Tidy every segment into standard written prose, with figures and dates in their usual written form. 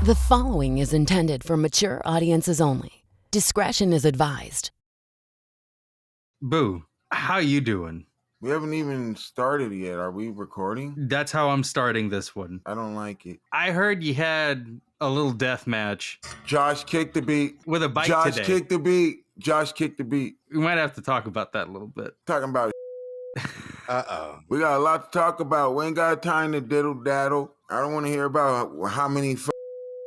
The following is intended for mature audiences only. Discretion is advised. Boo, how you doing? We haven't even started yet. Are we recording? That's how I'm starting this one. I don't like it. I heard you had a little death match Josh kicked the beat. with a bike Josh today. kicked the beat. Josh kicked the beat. We might have to talk about that a little bit. Talking about Uh-oh. we got a lot to talk about. We ain't got time to diddle daddle. I don't want to hear about how many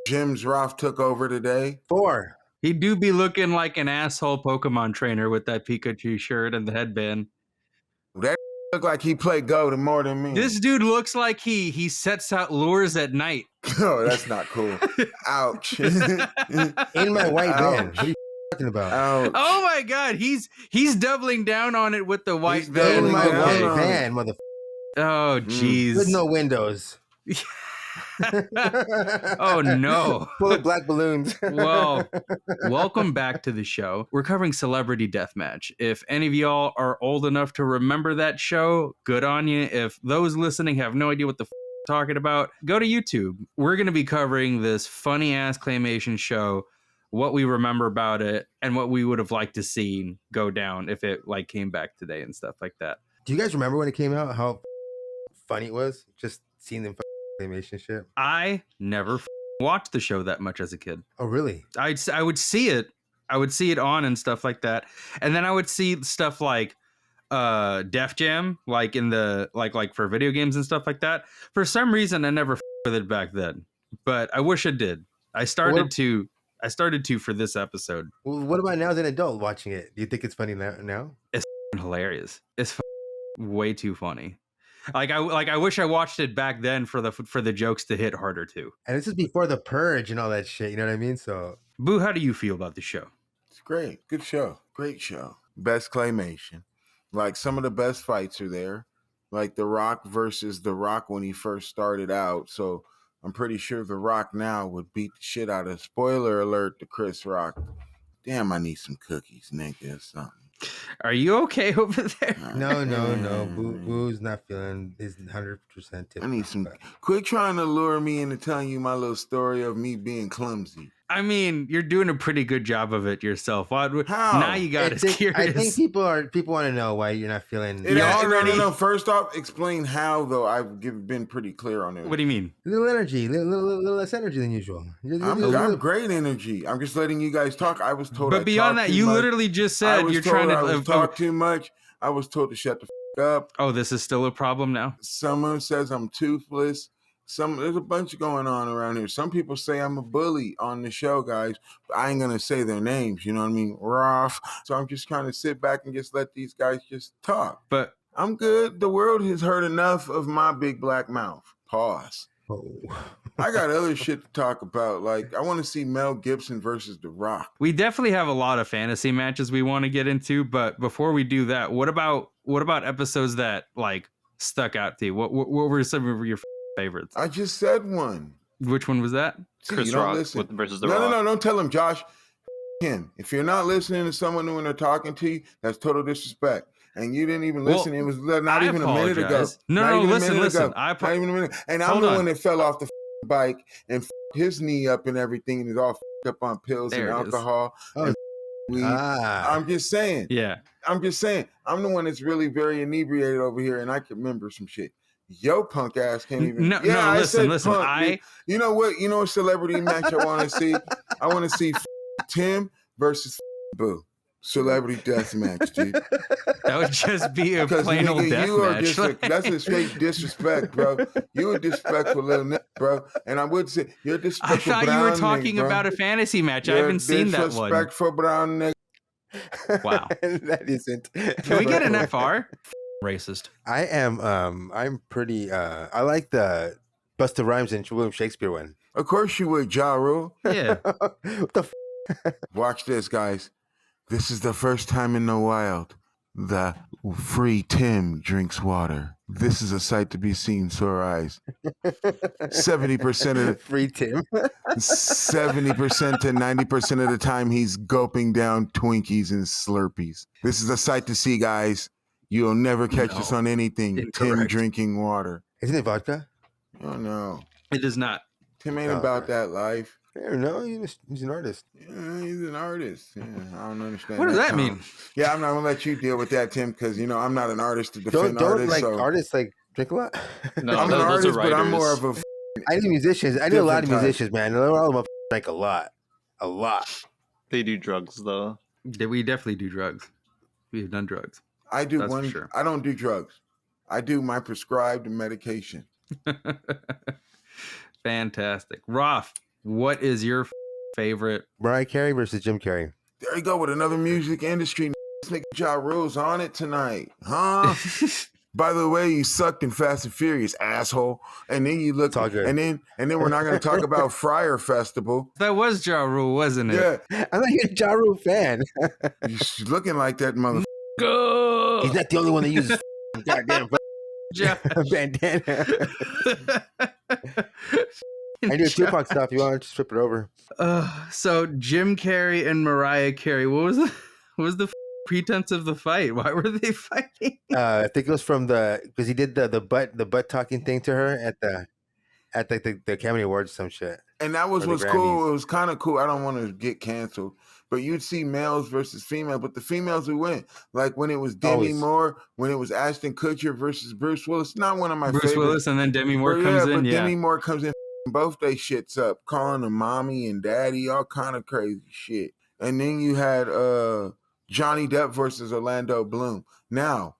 gyms Ralph took over today. 4. He do be looking like an asshole Pokemon trainer with that Pikachu shirt and the headband. That look like he played Go more than me. This dude looks like he sets out lures at night. Oh, that's not cool. Ouch. In my white van. What are you talking about? Ouch. Oh my god, he's doubling down on it with the white He's van. In my doubling white down on van, motherfucker. Oh jeez. With no windows. Oh no. Full of black balloons. Well, welcome back to the show. We're covering Celebrity Deathmatch. If any of y'all are old enough to remember that show, good on you. If those listening have no idea what the talking about, go to YouTube. We're going to be covering this funny ass claymation show, what we remember about it, and what we would have liked to see go down if it like came back today and stuff like that. Do you guys remember when it came out? How funny it was? Just seeing them claymation shit. I never watched the show that much as a kid. Oh, really? I would see it. I would see it on and stuff like that. And then I would see stuff like Def Jam, like in the like for video games and stuff like that. For some reason I never with it back then. But I wish I did. I started to for this episode. Well, what about now as an adult watching it? Do you think it's funny now? It's hilarious. It's way too funny. I wish I watched it back then for the jokes to hit harder too. And this is before the purge and all that shit. You know what I mean? So, Boo, how do you feel about the show? It's great. Good show. Great show. Best claymation. Like some of the best fights are there. Like The Rock versus The Rock when he first started out. So I'm pretty sure The Rock now would beat the shit out of, spoiler alert, to Chris Rock. Damn, I need some cookies, nigga, or something. Are you okay over there? no. Boo's not feeling his 100% tip. I need some. Quit trying to lure me into telling you my little story of me being clumsy. I mean, you're doing a pretty good job of it yourself. How? Now you got us curious. I think people want to know why you're not feeling. No. First off, explain how though. I've been pretty clear on it. What do you mean? Little energy, little less energy than usual. I'm great energy. I'm just letting you guys talk. I was told. But beyond that, you literally just said you're trying to talk too much. I was told to shut the up. Oh, this is still a problem now? Someone says I'm toothless. There's a bunch going on around here. Some people say I'm a bully on the show, guys. But I ain't gonna say their names. You know what I mean? Rough. So I'm just trying to sit back and just let these guys just talk. But I'm good. The world has heard enough of my big black mouth. Pause. Oh. I got other shit to talk about. Like, I want to see Mel Gibson versus The Rock. We definitely have a lot of fantasy matches we want to get into. But before we do that, what about episodes that like stuck out to you? What were some of your favorites? I just said one. Which one was that? See, Chris Rock versus The Rock. No, don't tell him, Josh. Him. If you're not listening to someone when they're talking to you, that's total disrespect. And you didn't even listen. It was not even a minute ago. No, listen. Not even a minute. And I'm the one that fell off the bike and his knee up and everything, and is all up on pills and alcohol. And weed. I'm just saying. Yeah. I'm just saying. I'm the one that's really very inebriated over here, and I can remember some shit. Yo, punk ass can't even. Listen. Punk, you know what? You know what celebrity match I want to see? I want to see Tim versus Boo. Celebrity death match, dude. That would just be a plain old death match. That's a straight disrespect, bro. You a disrespectful little nigga, bro. And I would say you're a disrespectful I thought brown you were talking nigga, about a fantasy match. I haven't seen that one. Disrespectful brown nigga. Wow. That isn't. Can we get an FR? Racist. I am. I'm pretty. I like the Busta Rhymes and William Shakespeare one. Of course you would, Ja Rule. Yeah. What the Watch this, guys. This is the first time in the wild that free Tim drinks water. This is a sight to be seen, sore eyes. 70% of free Tim. 70% to 90% of the time he's gulping down Twinkies and Slurpees. This is a sight to see, guys. You'll never catch us on anything. Incorrect. Tim drinking water. Isn't it vodka? Oh no. It is not. Tim ain't about that life. Fair, no, he's an artist. Yeah, he's an artist. Yeah, I don't understand. What does that Tom. mean? Yeah, I'm not gonna let you deal with that, Tim, because I'm not an artist to defend Don't artists. like so artists like drink a lot. No, I'm an those are artist, but I'm more writers. of a. I knew musicians. I knew a lot of Different type. musicians, man. All of them like a lot. They do drugs though. We definitely do drugs. We have done drugs. I do That's for one. sure. I don't do drugs. I do my prescribed medication. Fantastic. Roth, what is your favorite? Mariah Carey versus Jim Carrey. There you go with another music industry. This nigga Ja Rule's on it tonight, huh? By the way, you sucked in Fast and Furious, asshole. And then you look, It's all good. and then we're not going to talk about Friar Festival. That was Ja Rule, wasn't it? Yeah, I'm not a Ja Rule fan. you're looking like that mother. Go. He's not the only one that uses goddamn Ja- bandana. I do Tupac stuff. You want to just flip it over? So Jim Carrey and Mariah Carey. What was the pretense of the fight? Why were they fighting? I think it was from because he did the butt talking thing to her at the Academy Awards, some shit. And that was Or the what's cool. Grammys. It was kind of cool. I don't want to get canceled, but you'd see males versus females, but the females would win. Like when it was Demi Always. Moore, when it was Ashton Kutcher versus Bruce Willis. Not one of my Bruce favorites. Willis and then Demi Moore But comes in. but Yeah. Demi Moore comes in, both they shits up, calling them mommy and daddy, all kind of crazy shit. And then you had Johnny Depp versus Orlando Bloom. Now,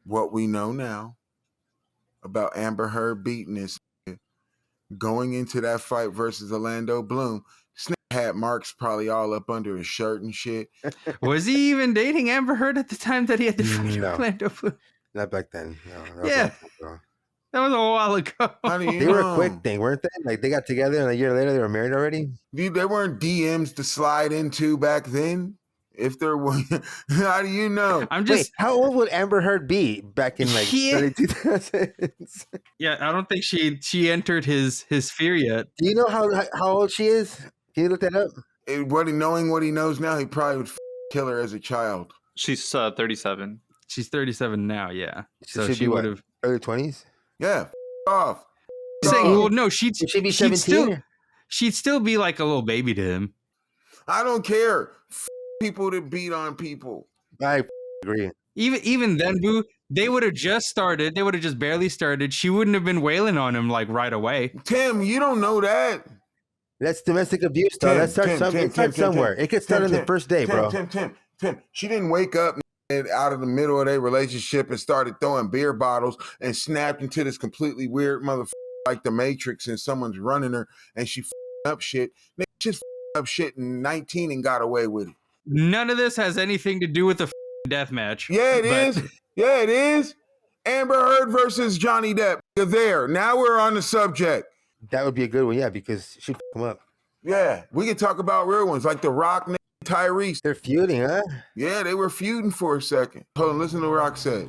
what we know now about Amber Heard beating this going into that fight versus Orlando Bloom, Snake had marks probably all up under his shirt and shit. Was he even dating Amber Heard at the time that he had the fight No. Orlando Bloom? Not back then. No, that was Yeah. a long time ago. That was a while ago. How do you They were know? a quick thing, weren't they? Like they got together and a year later they were married already. Dude, there weren't DMs to slide into back then. If there were, how do you know? I'm Wait, just how old would Amber Heard be back in like Yeah. early 2000s? yeah. I don't think she entered his sphere yet. Do you know how old she is? Can you look that up? Knowing what he knows now, he probably would kill her as a child. She's 37. She's 37 now. Yeah. So should she be what, would have. early 20s? Yeah, off. Saying, off. well, no, she'd Should she be she'd 17? she'd still be like a little baby to him. I don't care. People that beat on people. I agree. Even then, Boo, they would have just started. They would have just barely started. She wouldn't have been wailing on him like right away. Tim, you don't know that. That's domestic abuse, though. Tim, That starts somewhere. It could start on the first day, bro. Tim. She didn't wake up out of the middle of their relationship and started throwing beer bottles and snapped into this completely weird motherfucker like the Matrix and someone's running her and she up shit. They just up shit in 19 and got away with it. None of this has anything to do with the death match. Yeah, it but is. Yeah, it is. Amber Heard versus Johnny Depp. You're there. Now we're on the subject. That would be a good one, yeah, because she'd come up. Yeah, we can talk about real ones like the Rock and Tyrese. They're feuding, huh? Yeah, they were feuding for a second. Hold on, listen to what Rock said.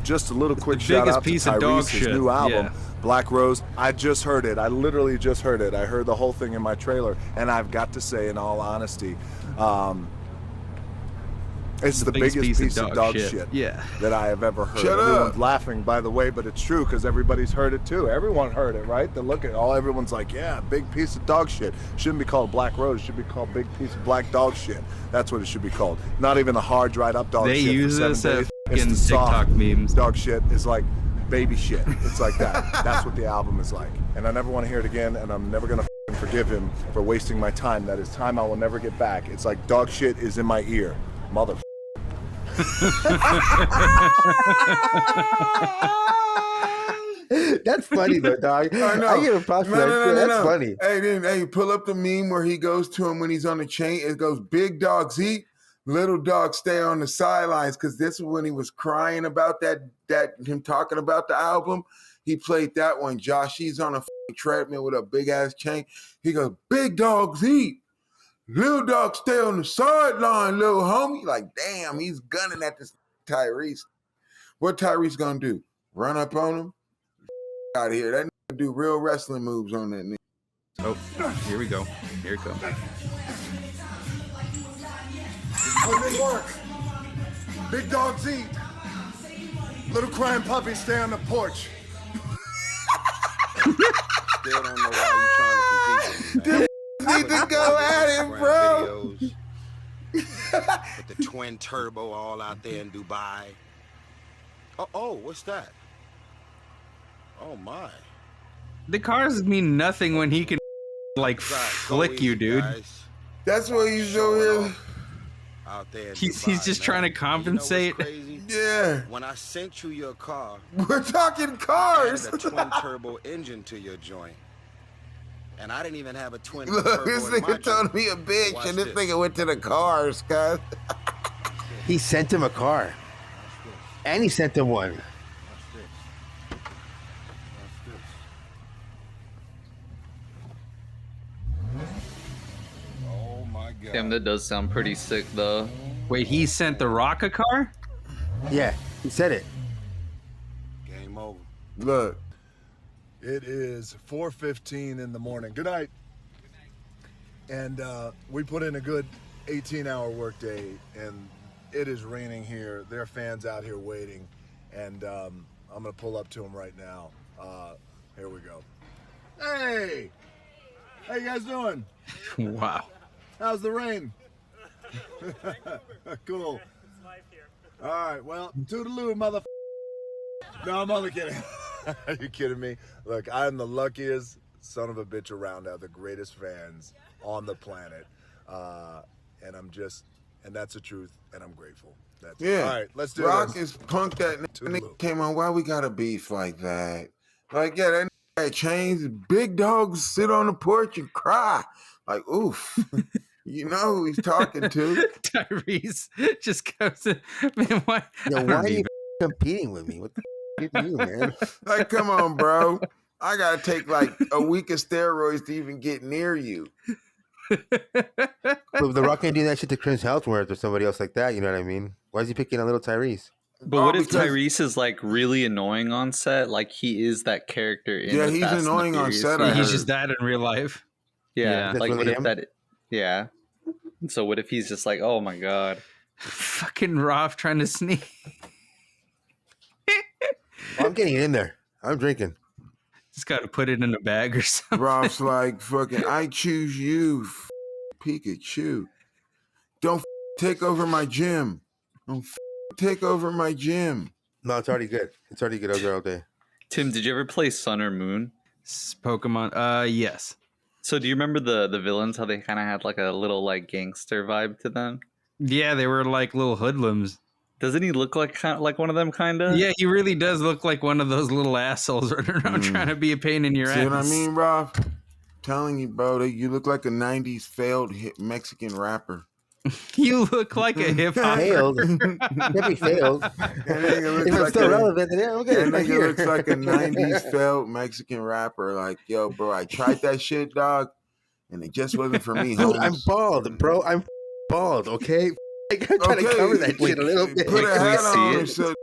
Just a little quick The shout biggest out to piece of dog Tyrese's shit. new album, Yeah. Black Rose. I just heard it. I literally just heard it. I heard the whole thing in my trailer, and I've got to say, in all honesty, it's the biggest piece of dog shit Yeah. that I have ever heard. Shut Everyone's up. laughing, by the way, but it's true because everybody's heard it too. Everyone heard it, right? They look at all. Everyone's like, "Yeah, big piece of dog shit." Shouldn't be called Black Rose. It should be called big piece of black dog shit. That's what it should be called. Not even the hard dried up dog They shit. for use 7 this at days. It's fucking the soft TikTok memes. Dog shit is like baby shit. It's like that. That's what the album is like. And I never want to hear it again. And I'm never gonna forgive him for wasting my time. That is time I will never get back. It's like dog shit is in my ear, mother. That's funny, though, dog. I know. I give him props for that. Too. That's funny. Hey, pull up the meme where he goes to him when he's on the chain. It goes, big dogs eat, little dogs stay on the sidelines. Because this is when he was crying about that him talking about the album. He played that one. Josh, he's on a treadmill with a big ass chain. He goes, big dogs eat, little dogs stay on the sideline, little homie. Like, damn, he's gunning at this Tyrese. What Tyrese gonna do? Run up on him? Out of here. That nigga do real wrestling moves on that nigga. Oh, here we go. Here it goes. When it works, big dogs eat, little crying puppies stay on the porch. still don't know why you trying to compete with me, man. Need to go at it, bro. Videos with the twin turbo all out there in Dubai. Oh, what's that? Oh my. The cars mean nothing when he can like flick you, dude. Guys. That's what he's Showing over here. off out there in He's Dubai, just man. trying to And compensate. You know what's crazy? Yeah. When I sent you your car, We're talking I cars. added a twin turbo engine to your joint. And I didn't even have a twin Look, turbo this in my nigga told joint. me a bitch, Watch and this this. nigga went to the cars, guys. He sent him a car, and he sent him one. Oh my god. Damn, that does sound pretty sick, though. Wait, he sent the Rock a car? Yeah, he said it. Game over. Look, It is 4:15 in the morning. Good night. And we put in a good 18-hour workday, and it is raining here. There are fans out here waiting, and I'm gonna pull up to them right now. Here we go. Hey, how you guys doing? Wow. How's the rain? Cool. All right, well, toodaloo, mother. No, I'm only kidding. Are you kidding me? Look, I'm the luckiest son of a bitch around. I have the greatest fans on the planet, and that's the truth, and I'm grateful. That's it. yeah. All right, let's do Rock this. is punk that Toodaloo. nigga came on. Why we got a beef like that? Like, yeah, that nigga had chains. Big dogs sit on the porch and cry. Like, oof. You know who he's talking to. Tyrese just goes, man, why? Yo, I why don't are you even- competing with me? What the f- is you, man? Like, come on, bro. I gotta take like a week of steroids to even get near you. But The Rock ain't doing that shit to Chris Hemsworth or somebody else like that. You know what I mean? Why is he picking a little Tyrese? But what if because- Tyrese is like really annoying on set? Like he is that character in Yeah, the he's Fast and the annoying on Furious set, I movies. He's heard. just that in real life. Yeah, That's like really what if him? that? Yeah. So what if he's just like, oh my god, Fucking Roth trying to sneak. I'm getting it in there. I'm drinking. Just got to put it in a bag or something. Rob's like, fucking, I choose you, Pikachu. Don't take over my gym. Don't take over my gym. No, it's already good. It's already good. I was there all day. Tim, did you ever play Sun or Moon? Pokemon. Yes. So do you remember the villains? How they kind of had like a little like gangster vibe to them? Yeah, they were like little hoodlums. Doesn't he look like kind of like one of them? Kind of. Yeah, he really does look like one of those little assholes running around trying to be a pain in your See ass. what I mean, Rob? Telling you, bro, that you look like a 90s failed Mexican rapper. You look like a hip hop. Failed. If he failed. That nigga looks If it's like still a, relevant, then yeah, okay. that right nigga here. looks like a 90s failed Mexican rapper. Like, yo, bro, I tried that shit, dog, and it just wasn't for me, Dude, homies. I'm bald, bro. I'm bald, okay? Like, I'm trying to Okay, cover that wait, shit a little bit. Put a Can we hat see on it? or so.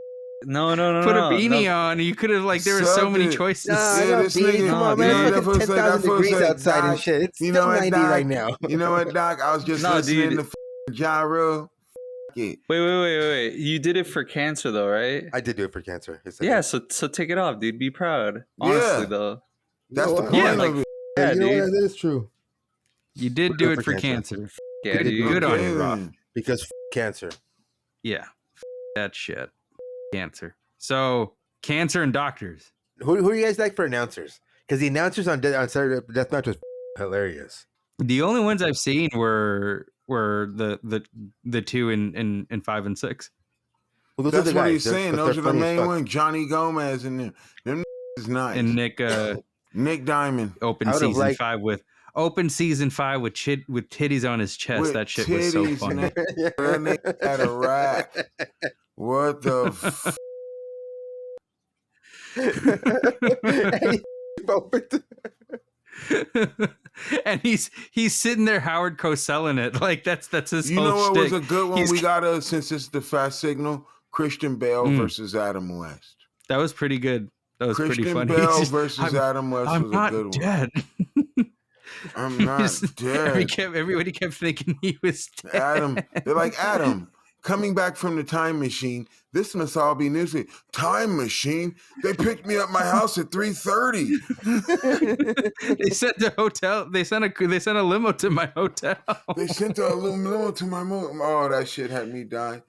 No. Put a no, beanie no. on. You could have like there were so Suck many it. choices. Nah, I Yeah, got this beat. nigga- Come on, no, man. dude. It's fucking That fool said- 10,000 that fool degrees said, outside and "Doc, shit. It's you still know what, 90 Doc? right now. You know what, Doc? I was just No, listening dude. to Gyro. It. Wait. You did it for cancer though, right? I did do it for cancer. Yes, I Yeah. did. So take it off, dude. Be proud. Honestly, Yeah. though. That's You know the what? point Yeah, of like- it. Yeah, you know dude. what? That is true. You did do it for cancer. Yeah, Good- dude. Good on Okay, you, Rob. then. Because cancer. Yeah. That shit. Cancer. So, cancer and doctors. Who do you guys like for announcers? Because the announcers on Saturday Deathmatch was hilarious. The only ones I've seen were the two in 5 and 6. Well, those That's are the what guys. he's saying. They're Those are the funny as main fuck. ones. Johnny Gomez and them is nice. And Nick Nick Diamond. open I would've season liked- 5 with titties on his chest. With That shit was so titties, funny. man. That nigga had a rack. What the f- And he's sitting there Howard Cosellin it. Like that's his You whole know what was shtick. a good one He's- we got since it's the fast signal? Christian Bale versus Adam West. That was pretty good. That was Christian pretty funny. Bale He's just, versus Adam West I'm was a not good one. dead. I'm not dead. Everybody kept thinking he was dead. Adam, they're like, Adam, coming back from the time machine. This must all be news. Time machine? They picked me up my house at 3:30. They sent the hotel. They sent a limo to my hotel. They sent a limo to my mom. Oh, that shit had me dying.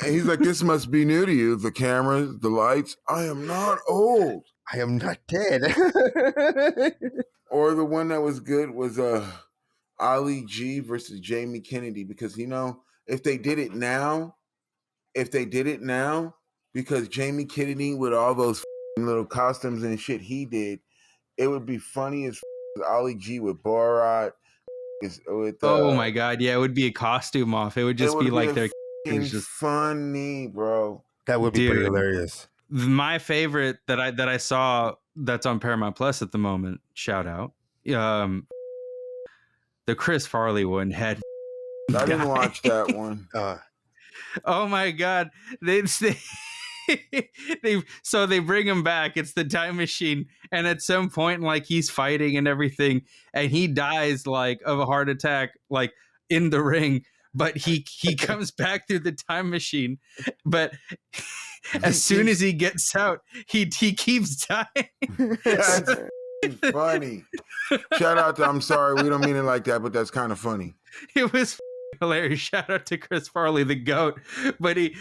And he's like, this must be new to you. The cameras, the lights. I am not old. I am not dead. Or the one that was good was Ali G versus Jamie Kennedy, because if they did it now, because Jamie Kennedy with all those little costumes and shit he did, it would be funny as Ali G with Borat. Oh my god, yeah, it would be a costume off. It would just be like their just funny, bro. That would be pretty hilarious. My favorite that I saw that's on Paramount Plus at the moment, shout out, the Chris Farley one had. I didn't watch that one. Oh my god, they bring him back. It's the time machine, and at some point, like, he's fighting and everything, and he dies like of a heart attack, like in the ring. But he comes back through the time machine, but as soon as he gets out, he keeps dying. That's funny. Shout out to, I'm sorry, we don't mean it like that, but that's kind of funny. It was hilarious. Shout out to Chris Farley, the GOAT. But he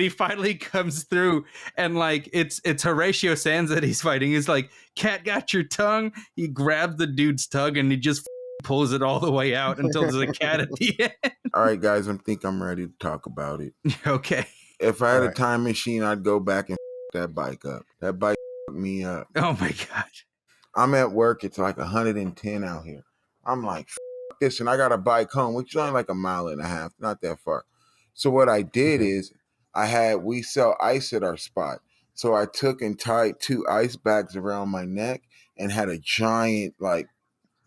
finally comes through, and like it's Horatio Sands that he's fighting. He's like, "Cat got your tongue." He grabs the dude's tongue and he just pulls it all the way out until there's a cat at the end. All right, guys, I think I'm ready to talk about it. Okay. If I had a time machine, I'd go back and that bike up. That bike me up. Oh my god. I'm at work. It's like 110 out here. I'm like, this, and I got a bike home, which is only like 1.5 miles, not that far. So what I did is we sell ice at our spot. So I took and tied 2 ice bags around my neck and had a giant like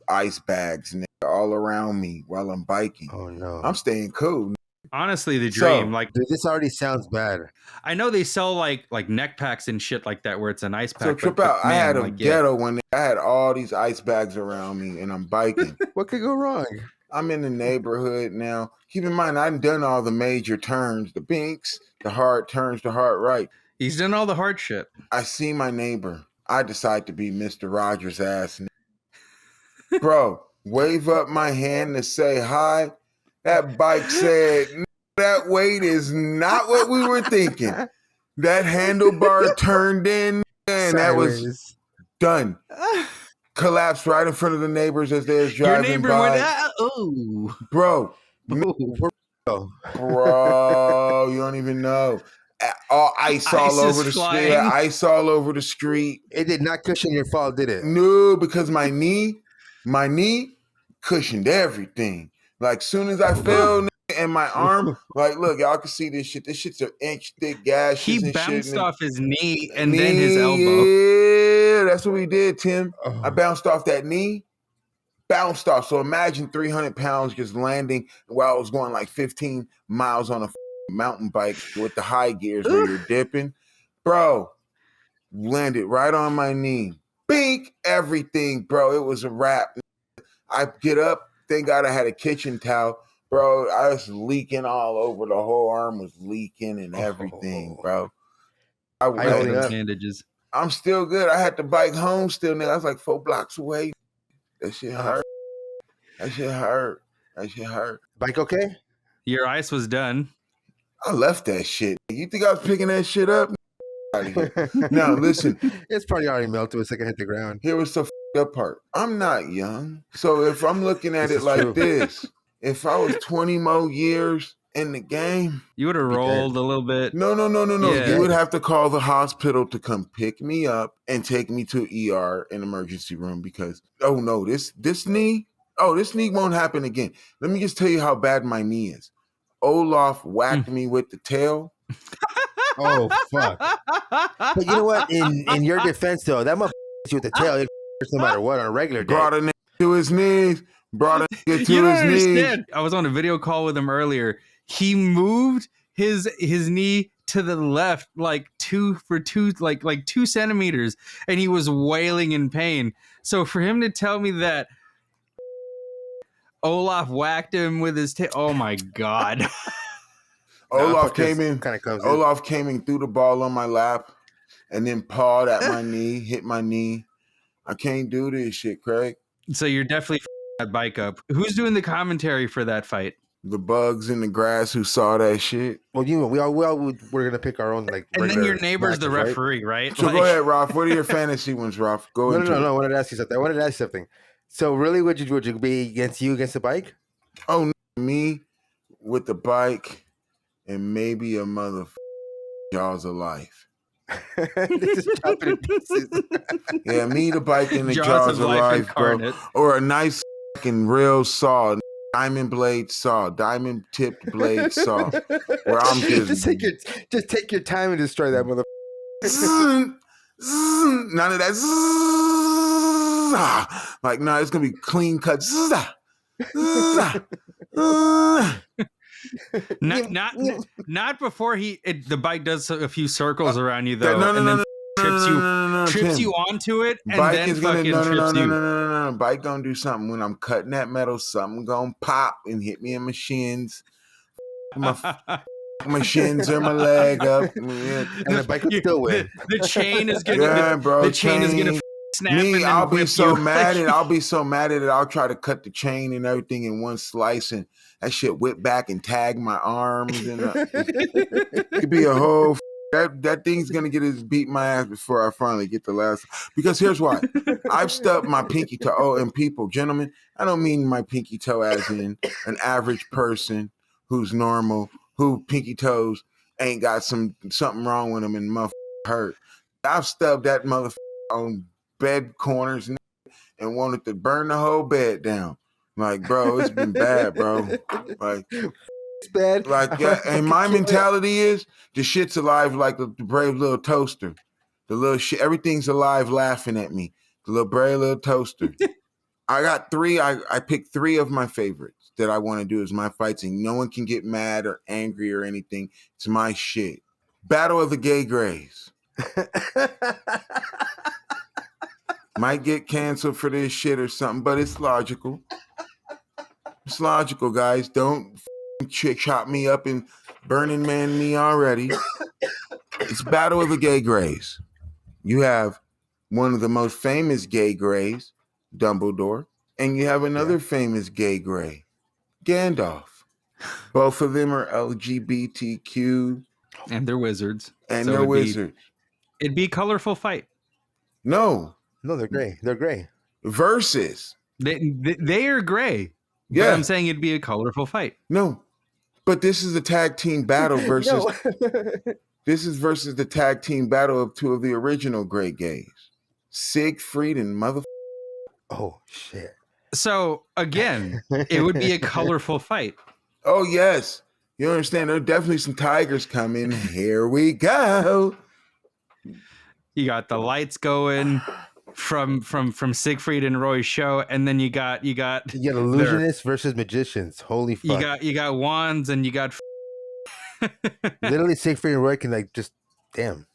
ice bags all around me while I'm biking. Oh no. I'm staying cool. Honestly, the dream. Like, dude, this already sounds bad. I know they sell like neck packs and shit like that where it's an ice pack. So trip out. I had a ghetto one. I had all these ice bags around me and I'm biking. What could go wrong? I'm in the neighborhood now. Keep in mind, I've done all the major turns, the binks, the hard turns, the hard right. He's done all the hard shit. I see my neighbor. I decide to be Mr. Rogers' ass. Bro, wave up my hand to say hi. That bike said, that weight is not what we were thinking. That handlebar turned in and that was done. Collapsed right in front of the neighbors as they was driving by. Your neighbor went, oh. Bro, you don't even know. All ice all over the street. Ice all over the street. It did not cushion your fall, did it? No, because my knee cushioned everything. Like soon as I fell and my arm, like, look, y'all can see this shit. This shit's an inch thick gashes. He bounced off his knee and then his elbow. Yeah, that's what we did, Tim. I bounced off that knee. Bounced off. So imagine 300 pounds just landing while I was going like 15 miles on a mountain bike with the high gears where you're dipping. Bro, landed right on my knee. Bink, everything, bro. It was a wrap. I get up. Thank God I had a kitchen towel. Bro, I was leaking all over. The whole arm was leaking and everything, bro. Bandages. I'm still good. I had to bike home still. Nigga. I was like 4 blocks away. That shit hurt. That shit hurt. Bike okay? Your ice was done. I left that shit. You think I was picking that shit up? Out of here. Now, listen. It's probably already melted when it's hit the ground. Here was the up part. I'm not young. So if I'm looking at it like this, if I was 20 more years in the game, you would have rolled a little bit. No. Yeah. You would have to call the hospital to come pick me up and take me to ER, an emergency room, because this knee won't happen again. Let me just tell you how bad my knee is. Olaf whacked me with the tail. Oh fuck. But you know what? In your defense though, that motherfucker you with the tail no matter what on a regular day. Brought a nigga to his knees. Brought a nigga to his knees. I was on a video call with him earlier. He moved his knee to the left like 2 centimeters, and he was wailing in pain. So for him to tell me that Olaf whacked him with his tail, oh my god. Olaf came in. Kind of comes Olaf came in, threw the ball on my lap, and then pawed at my knee, hit my knee. I can't do this shit, Craig. So you're definitely that bike up. Who's doing the commentary for that fight? The bugs in the grass who saw that shit. Well, we're gonna pick our own like. And then your regular neighbor's the matches, referee, right? So go ahead, Ralph. What are your fantasy ones, Ralph? Go into it. No. I wanted to ask you something. So really, would you be against the bike? Oh, no, me with the bike and maybe a Jaws of Life. This is chopping in pieces. Yeah, me, the bike, and the Jaws of Life bro. incarnate. Or a nice fucking real saw, diamond blade saw, diamond tipped blade saw. Where I'm just take your time and destroy that mother. None of that. Like, no, it's gonna be clean cut. Not before the bike does a few circles around you though, no, and no, then trips you onto it, and bike then is gonna fucking trips you. No. Bike gonna do something when I'm cutting that metal. Something gonna pop and hit me in my shins. My shins or my leg up, and the bike would still win. The chain is gonna, the chain is gonna snap. Me, I'll be so mad, and and I'll be so mad at it. I'll try to cut the chain and everything in one slice, and that shit whip back and tag my arms, and it could be a whole. That thing's gonna get his beat my ass before I finally get the last. Because here's why: I've stubbed my pinky toe. Oh, and people, gentlemen, I don't mean my pinky toe as in an average person who's normal, who pinky toes ain't got something wrong with them and hurt. I've stubbed that motherfucker on bed corners and wanted to burn the whole bed down. Like, bro, it's been bad, bro. Like, it's bad. Like, yeah, and my mentality is the shit's alive like the brave little toaster. The little shit, everything's alive laughing at me. The little brave little toaster. I got three. I picked three of my favorites that I want to do as my fights, and no one can get mad or angry or anything. It's my shit. Battle of the Gay Grays. Might get canceled for this shit or something, but it's logical. It's logical, guys. Don't chop me up and Burning Man me already. It's Battle of the Gay Grays. You have one of the most famous gay grays, Dumbledore, and you have another famous gay gray, Gandalf. Both of them are LGBTQ. And they're wizards. And they're wizards. It'd be a colorful fight. No, they're gray. They're gray. Versus. They are gray. Yeah. But I'm saying it'd be a colorful fight. No, but this is a tag team battle versus. This is versus the tag team battle of two of the original great gays, Siegfried and mother. Oh shit! So again, it would be a colorful fight. Oh yes, you understand? There are definitely some tigers coming. Here we go. You got the lights going from Siegfried and Roy's show, and then you got illusionists versus magicians. Holy fuck! You got wands, and you got literally Siegfried and Roy can like just damn.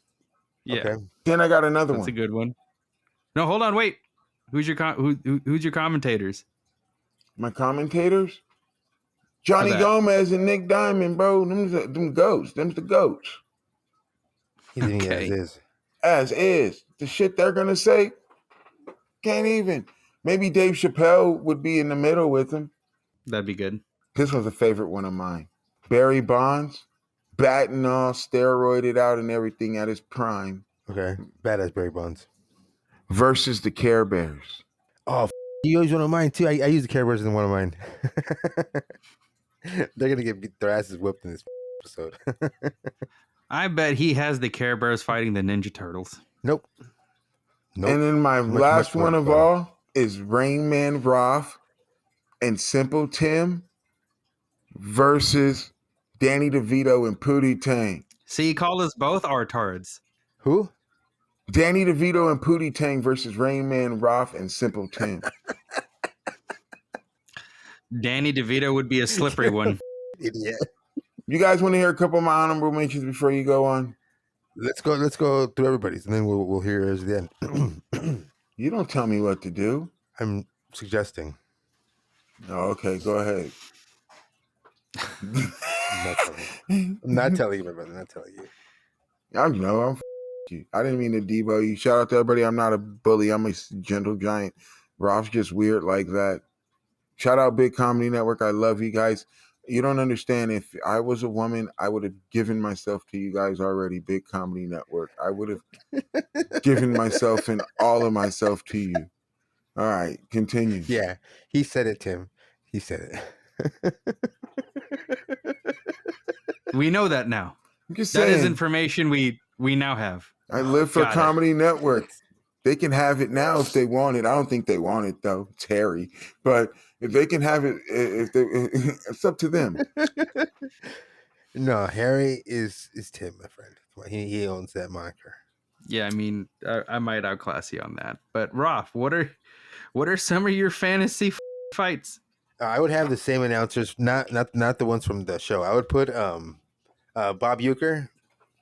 Yeah. Okay. Then I got another one. That's a good one. No, hold on, wait. Who's your who's your commentators? My commentators? Johnny Gomez and Nick Diamond, bro. Them goats. Them's the goats. Okay. As is. The shit they're gonna say, can't even. Maybe Dave Chappelle would be in the middle with them. That'd be good. This was a favorite one of mine. Barry Bonds, batting all, steroided out and everything at his prime. Okay. Badass Barry Bonds. Versus the Care Bears. Oh, you use one of mine too. I use the Care Bears in one of mine. They're gonna get their asses whipped in this episode. I bet he has the Care Bears fighting the Ninja Turtles. Nope. And then my last one of all is Rain Man Roth and Simple Tim versus Danny DeVito and Pootie Tang. See, you call us both artards. Who? Danny DeVito and Pootie Tang versus Rain Man Roth and Simple Tim. Danny DeVito would be a slippery one. Idiot. You guys want to hear a couple of my honorable mentions before you go on? Let's go through everybody's, and then we'll hear yours at the end. You don't tell me what to do. I'm suggesting. Oh, okay, go ahead. not telling you. I'm not telling you, my brother. Not telling you. I know. You. I didn't mean to debo you. Shout out to everybody. I'm not a bully. I'm a gentle giant. Rob's just weird like that. Shout out Big Comedy Network. I love you guys. You don't understand. If I was a woman, I would have given myself to you guys already. Big Comedy Network. I would have given myself and all of myself to you. All right, continue. Yeah, he said it, Tim. He said it. We know that now. I'm just That is saying. information we now have. I live for Got it. Comedy Network. They can have it now if they want it. I don't think they want it though. It's hairy, but if they can have it, if they, it's up to them. No, Harry is Tim, my friend. He owns that moniker. Yeah, I mean, I might outclass you on that. But Roth, what are some of your fantasy fights? I would have the same announcers, not the ones from the show. I would put Bob Uecker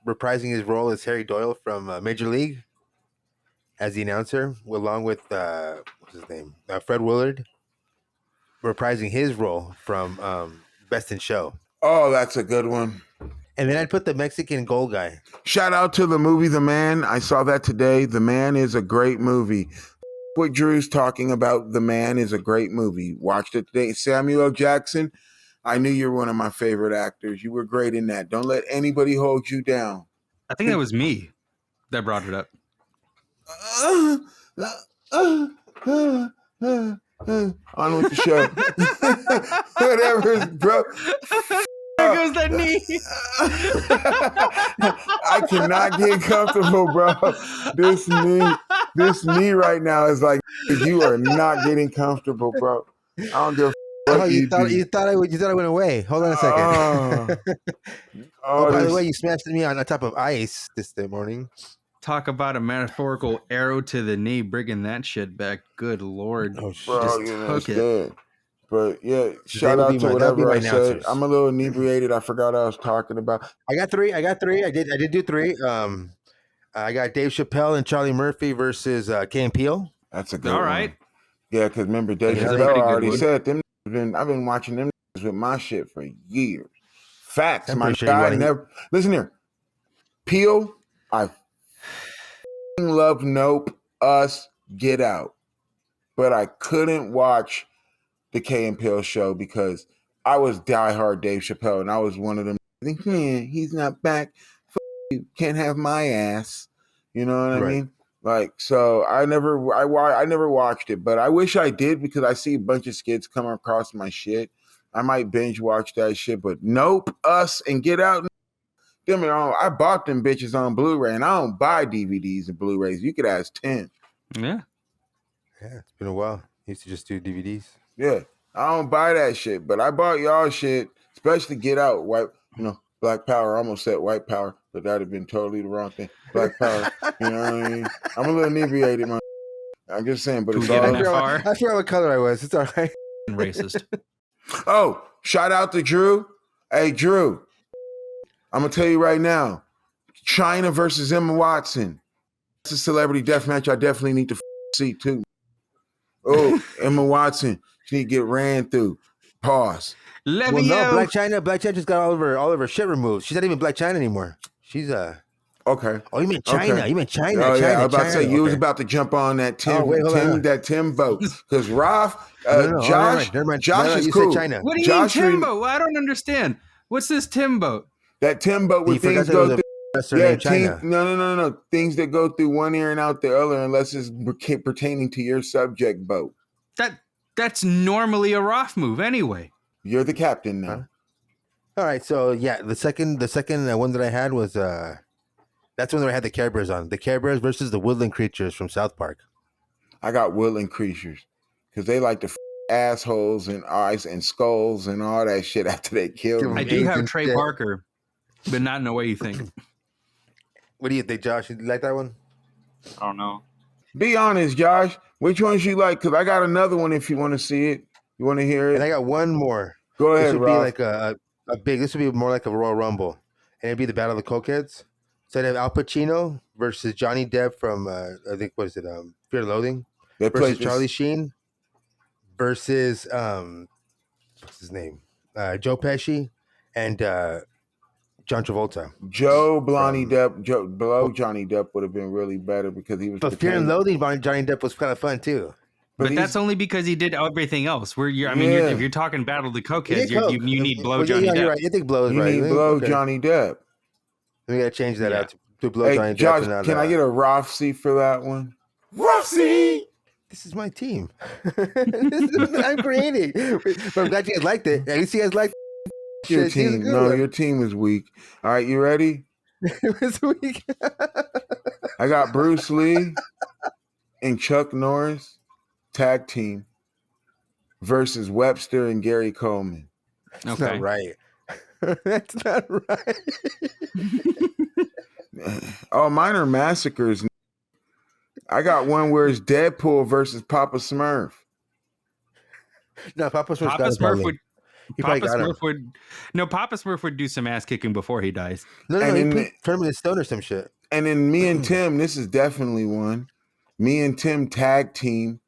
reprising his role as Harry Doyle from Major League as the announcer, along with what's his name, Fred Willard, reprising his role from Best in Show. Oh, that's a good one. And then I'd put the Mexican gold guy. Shout out to the movie The Man. I saw that today. The Man is a great movie. What Drew's talking about, The Man is a great movie. Watched it today. Samuel L. Jackson, I knew you were one of my favorite actors. You were great in that. Don't let anybody hold you down. I think that was me that brought it up. On with the show. Whatever, bro. There goes that knee. I cannot get comfortable, bro. This knee right now is like you are not getting comfortable, bro. I don't give a Oh, you thought I went away. Hold on a second. By the way, you smashed me on top of ice this morning. Talk about a metaphorical arrow to the knee, bringing that shit back. Good Lord. Oh, bro, just it's took it. good. But yeah, shout out to whatever I said. I'm a little inebriated. I forgot what I was talking about. I got three. I did do three. I got Dave Chappelle and Charlie Murphy versus Key and Peele. That's a good All one. right. Yeah, because remember Dave Yeah, Chappelle already one. said them. I've been watching them with my shit for years. Facts, I'm my pretty sure guy. you Never listen here. Peele, I love Nope, Us, Get Out, but I couldn't watch the Key and Peele show because I was diehard Dave Chappelle, and I was one of them. Man, he's not back. You can't have my ass. You know what I mean? Like, so I never watched it, but I wish I did because I see a bunch of skits come across my shit. I might binge watch that shit, but Nope, Us, and Get Out. I bought them bitches on Blu-ray, and I don't buy DVDs and Blu-rays. You could ask Tim. Yeah. Yeah, it's been a while. I used to just do DVDs. Yeah, I don't buy that shit, but I bought y'all shit, especially Get Out, Black Power. I almost said White Power, but that'd have been totally the wrong thing. Black Power, you know what I mean? I'm a little inebriated, man. I'm just saying, but it's all. I forgot what color I was. It's all right. Racist. Oh, shout out to Drew. Hey, Drew, I'm gonna tell you right now, China versus Emma Watson. That's a celebrity death match. I definitely need to see too. Oh, Emma Watson, she need to get ran through. Pause. Well, no, Black China just got all of her shit removed. She's not even Black China anymore. She's okay. Oh, you meant China? Okay. You meant China? Oh yeah, China, I was about to say China. you was about to jump on that Tim boat because Roth, Josh, never mind. Josh is you cool. Said China. What do you mean Timbo? I don't understand. What's this Timbo? That Tim boat with things go through. Yeah, China. No. Things that go through one ear and out the other, unless it's pertaining to your subject boat. That's normally a Roth move anyway. You're the captain now. Huh? All right, so yeah, the second one that I had was that's when I had the Care Bears on. The Care Bears versus the Woodland Creatures from South Park. I got Woodland Creatures because they like to assholes and eyes and skulls and all that shit after they kill them. I do have Trey Parker, but not in the way you think. What do you think, Josh? You like that one? I don't know. Be honest, Josh. Which ones you like? Because I got another one if you want to see it. You want to hear it? And I got one more. Go ahead, This would Rob. be like a big. This would be more like a Royal Rumble, and it'd be the Battle of the Cokeheads. So I'd have Al Pacino versus Johnny Depp from I think what is it? Fear and Loathing. They versus Charlie Sheen versus what's his name? Joe Pesci and John Travolta. Joe From- Blow Johnny Depp would have been really better because he was. But Fear and pretending- Loathing, Johnny Depp was kind of fun too. But he's- that's only because he did everything else. I mean, Yeah. if you're talking Battle of the He Cokeheads, did coke. you need Blow Well, Johnny yeah, Depp. you're right. I think Blow is You right. need Blow Okay. Johnny Depp. We gotta change that Yeah. out to Blow Hey, Johnny Josh, Depp. And not, can I get a Rofsy for that one? Rofsy! This is my team. This is what I'm creating. But I'm glad you guys liked it. At least you guys liked Your shit. This is a team. good No, one. your team is weak. All right, you ready? This week. I got Bruce Lee and Chuck Norris tag team versus Webster and Gary Coleman. That's Okay. not right. That's not right. Oh, mine are massacres. I got one where it's Deadpool versus Papa Smurf. No, Papa Smurf Papa got him Smurf probably. would. He probably Papa got him. Smurf would. No, Papa Smurf would do some ass kicking before he dies. No, And he in put Terminator Stone or some shit. And then me and Tim, this is definitely one. Me and Tim tag team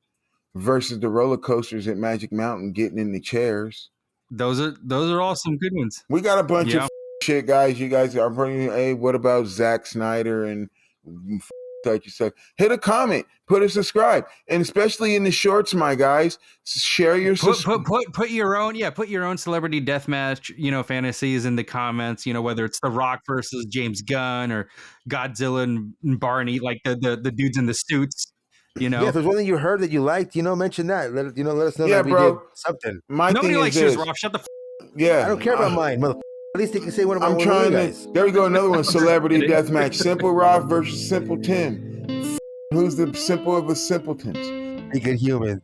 versus the roller coasters at Magic Mountain, getting in the chairs. Those are all some good ones. We got a bunch Yeah. of shit, guys. You guys are bringing. Hey, what about Zack Snyder and such and such? Hit a comment, put a subscribe, and especially in the shorts, my guys, share your Put your own celebrity deathmatch, fantasies in the comments. Whether it's The Rock versus James Gunn or Godzilla and Barney, like the dudes in the suits. Yeah, if there's one thing you heard that you liked, mention that. Let us know Yeah, that we bro. did something. My Nobody thing likes is yours, this. Rob. Shut the. Yeah, I don't care about mine, mother. At least they can say one about I'm one of trying you to. guys. There we go, another one. Celebrity deathmatch. Simple Rob versus Simple Tim. Who's the simple of the simpletons? Be good humans.